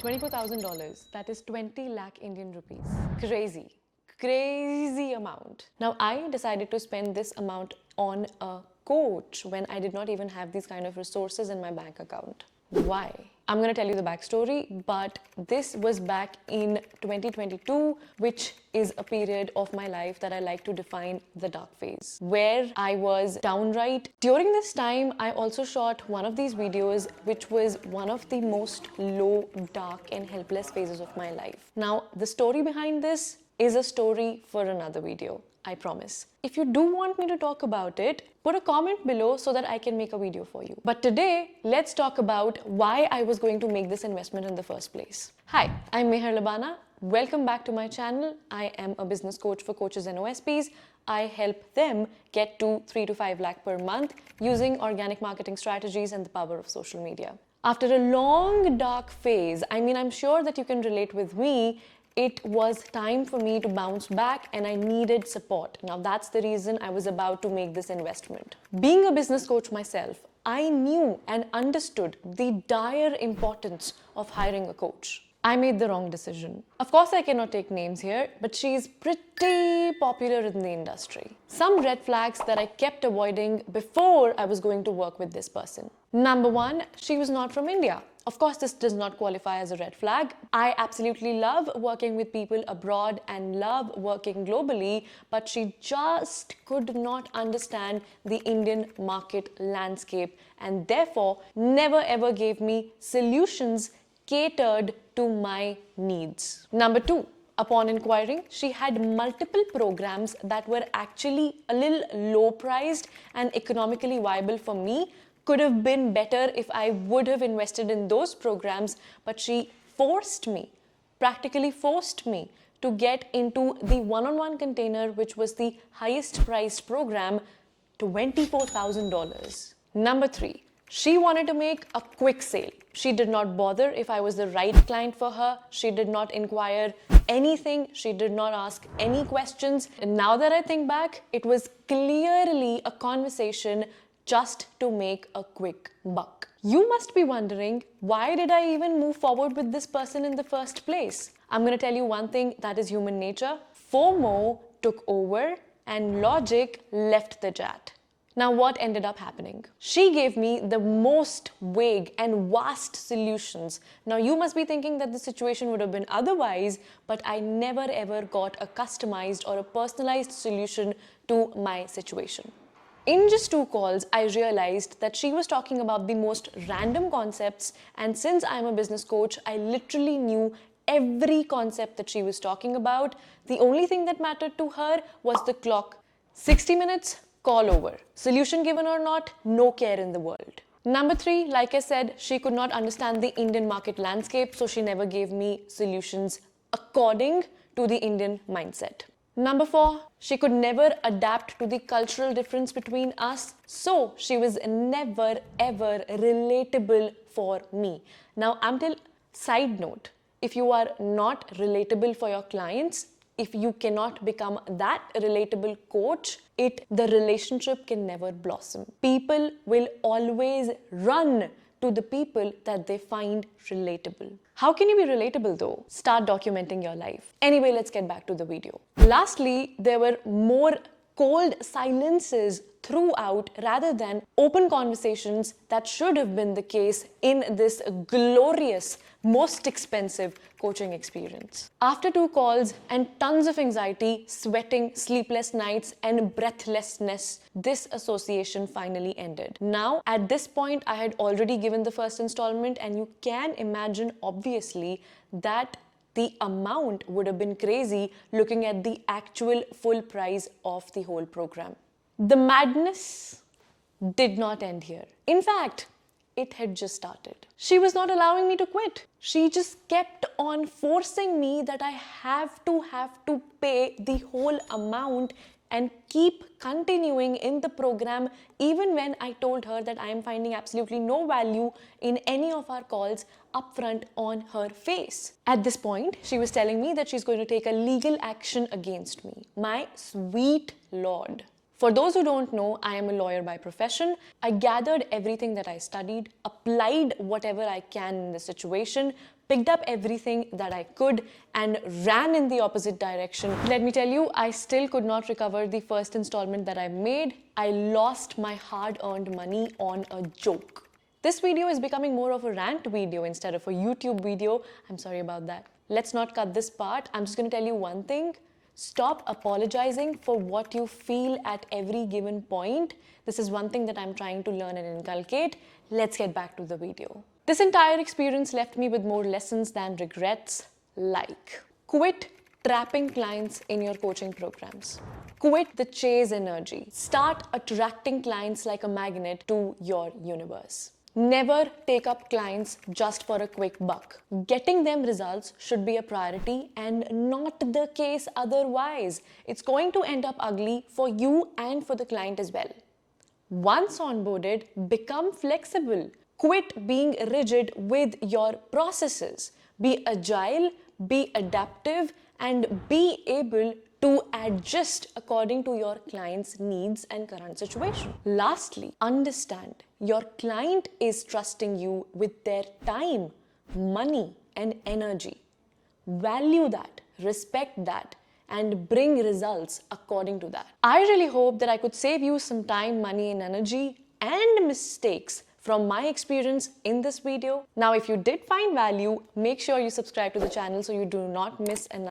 $24,000. That is 20 lakh Indian rupees. Crazy. Crazy amount. Now, I decided to spend this amount on a coach when I did not even have these kind of resources in my bank account. Why? I'm going to tell you the backstory, but this was back in 2022, which is a period of my life that I like to define the dark phase, where I was downright. During this time, I also shot one of these videos, which was one of the most low, dark, and helpless phases of my life. Now, the story behind this is a story for another video. I promise. If you do want me to talk about it, put a comment below so that I can make a video for you. But today, let's talk about why I was going to make this investment in the first place. Hi, I'm Meher Labana. Welcome back to my channel. I am a business coach for coaches and OSPs. I help them get to 3 to 5 lakh per month using organic marketing strategies and the power of social media. After a long dark phase, I'm sure that you can relate with me. It was time for me to bounce back and I needed support. Now that's the reason I was about to make this investment. Being a business coach myself, I knew and understood the dire importance of hiring a coach. I made the wrong decision. Of course, I cannot take names here, but she's pretty popular in the industry. Some red flags that I kept avoiding before I was going to work with this person. Number one, she was not from India. Of course, this does not qualify as a red flag. I absolutely love working with people abroad and love working globally, but she just could not understand the Indian market landscape and therefore never ever gave me solutions catered to my needs. Number two, upon inquiring, she had multiple programs that were actually a little low priced and economically viable for me. Could have been better if I would have invested in those programs, but she practically forced me to get into the one-on-one container, which was the highest priced program, $24,000. Number three, she wanted to make a quick sale. She did not bother if I was the right client for her. She did not inquire anything. She did not ask any questions. And now that I think back, it was clearly a conversation just to make a quick buck. You must be wondering, why did I even move forward with this person in the first place? I'm going to tell you one thing, that is human nature. FOMO took over and logic left the chat. Now, what ended up happening? She gave me the most vague and vast solutions. Now, you must be thinking that the situation would have been otherwise, but I never ever got a customized or a personalized solution to my situation. In just 2 calls, I realized that she was talking about the most random concepts, and since I'm a business coach, I literally knew every concept that she was talking about. The only thing that mattered to her was the clock. 60 minutes, call over. Solution given or not, no care in the world. Number 3, like I said, she could not understand the Indian market landscape, so she never gave me solutions according to the Indian mindset. Number 4, she could never adapt to the cultural difference between us, so she was never ever relatable for me. Now, side note, if you are not relatable for your clients, if you cannot become that relatable coach, the relationship can never blossom. People will always run to the people that they find relatable. How can you be relatable though? Start documenting your life. Anyway, let's get back to the video. Lastly, there were more cold silences throughout rather than open conversations that should have been the case in this glorious, most expensive coaching experience. After 2 calls and tons of anxiety, sweating, sleepless nights, and breathlessness, this association finally ended. Now, at this point, I had already given the first installment, and you can imagine, obviously, that the amount would have been crazy looking at the actual full price of the whole program. The madness did not end here. In fact, it had just started. She was not allowing me to quit. She just kept on forcing me that I have to pay the whole amount and keep continuing in the program even when I told her that I am finding absolutely no value in any of our calls upfront on her face. At this point, she was telling me that she's going to take a legal action against me. My sweet lord. For those who don't know, I am a lawyer by profession. I gathered everything that I studied, applied whatever I can in the situation, picked up everything that I could, and ran in the opposite direction. Let me tell you, I still could not recover the first installment that I made. I lost my hard-earned money on a joke. This video is becoming more of a rant video instead of a YouTube video. I'm sorry about that. Let's not cut this part. I'm just going to tell you one thing. Stop apologizing for what you feel at every given point. This is one thing that I'm trying to learn and inculcate. Let's get back to the video. This entire experience left me with more lessons than regrets, like quit trapping clients in your coaching programs. Quit the chase energy. Start attracting clients like a magnet to your universe. Never take up clients just for a quick buck. Getting them results should be a priority and not the case otherwise. It's going to end up ugly for you and for the client as well. Once onboarded, become flexible. Quit being rigid with your processes. Be agile, be adaptive, and be able to adjust according to your client's needs and current situation. Lastly, understand your client is trusting you with their time, money, and energy. Value that, respect that, and bring results according to that. I really hope that I could save you some time, money, and energy and mistakes from my experience in this video. Now, if you did find value, make sure you subscribe to the channel so you do not miss another